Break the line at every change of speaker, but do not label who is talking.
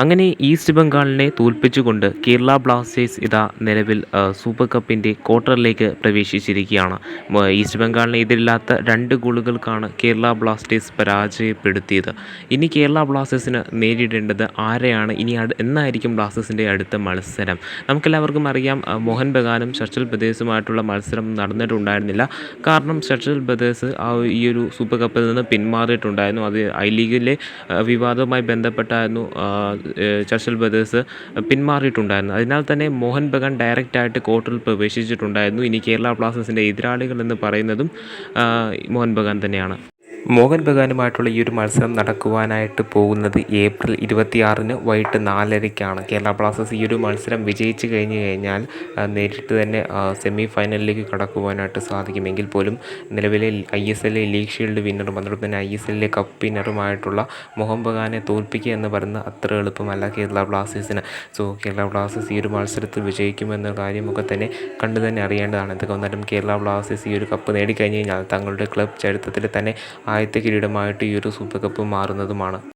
അങ്ങനെ ഈസ്റ്റ് ബംഗാളിനെ തോൽപ്പിച്ചുകൊണ്ട് കേരള ബ്ലാസ്റ്റേഴ്സ് ഇതാ നിലവിൽ സൂപ്പർ കപ്പിൻ്റെ ക്വാർട്ടറിലേക്ക് പ്രവേശിച്ചിരിക്കുകയാണ്. ഈസ്റ്റ് ബംഗാളിനെ എതിരില്ലാത്ത 2 ഗോളുകൾക്കാണ് കേരള ബ്ലാസ്റ്റേഴ്സ് പരാജയപ്പെടുത്തിയത്. ഇനി കേരള ബ്ലാസ്റ്റേഴ്സിന് നേരിടേണ്ടത് ആരെയാണ്? ഇനി എന്നായിരിക്കും ബ്ലാസ്റ്റേഴ്സിൻ്റെ അടുത്ത മത്സരം? നമുക്കെല്ലാവർക്കും അറിയാം, മോഹൻ ബഗാനും ഷർച്ചിൽ ബ്രദേഴ്സുമായിട്ടുള്ള മത്സരം നടന്നിട്ടുണ്ടായിരുന്നില്ല. കാരണം ഷർച്ചിൽ ബ്രദേഴ്സ് ഈ ഒരു സൂപ്പർ കപ്പിൽ നിന്ന് പിന്മാറിയിട്ടുണ്ടായിരുന്നു. അത് ഐ ലീഗിലെ വിവാദവുമായി ബന്ധപ്പെട്ടായിരുന്നു ചർച്ചിൽ ബ്രദേഴ്സ് പിന്മാറിയിട്ടുണ്ടായിരുന്നു. അതിനാൽ തന്നെ മോഹൻ ബഗാൻ ഡയറക്റ്റായിട്ട് ക്വാർട്ടറിൽ പ്രവേശിച്ചിട്ടുണ്ടായിരുന്നു. ഇനി കേരള ബ്ലാസ്റ്റേഴ്സിൻ്റെ എതിരാളികൾ എന്ന് പറയുന്നതും മോഹൻ ബഗാൻ തന്നെയാണ്. മോഹൻ ബഗാനുമായിട്ടുള്ള ഈ ഒരു മത്സരം നടക്കുവാനായിട്ട് പോകുന്നത് ഏപ്രിൽ 26 വൈകിട്ട് 4:30-ക്കാണ്. കേരള ബ്ലാസ്റ്റേഴ്സ് ഈ ഒരു മത്സരം വിജയിച്ച് കഴിഞ്ഞാൽ നേരിട്ട് തന്നെ സെമി ഫൈനലിലേക്ക് കടക്കുവാനായിട്ട് സാധിക്കുമെങ്കിൽ പോലും നിലവിലെ ISL ലീഗ് ഷീൽഡ് വിന്നറും അതുകൊണ്ട് തന്നെ ISL കപ്പ് വിന്നറുമായിട്ടുള്ള മോഹൻ ബഗാനെ തോൽപ്പിക്കുക എന്ന് പറയുന്നത് അത്ര എളുപ്പമല്ല കേരള ബ്ലാസ്റ്റേഴ്സിന്. സോ കേരള ബ്ലാസ്റ്റേഴ്സ് ഈ ഒരു മത്സരത്തിൽ വിജയിക്കുമെന്ന കാര്യമൊക്കെ തന്നെ കണ്ടു തന്നെ അറിയേണ്ടതാണ്. എന്തൊക്കെ വന്നാലും കേരള ബ്ലാസ്റ്റേഴ്സ് ഈ ഒരു കപ്പ് നേടിക്കഴിഞ്ഞ് കഴിഞ്ഞാൽ തങ്ങളുടെ ക്ലബ് ചരിത്രത്തിൽ തന്നെ ആദ്യത്തെ കിരീടമായിട്ട് ഈ ഒരു സൂപ്പർ കപ്പ് മാറുന്നതുമാണ്.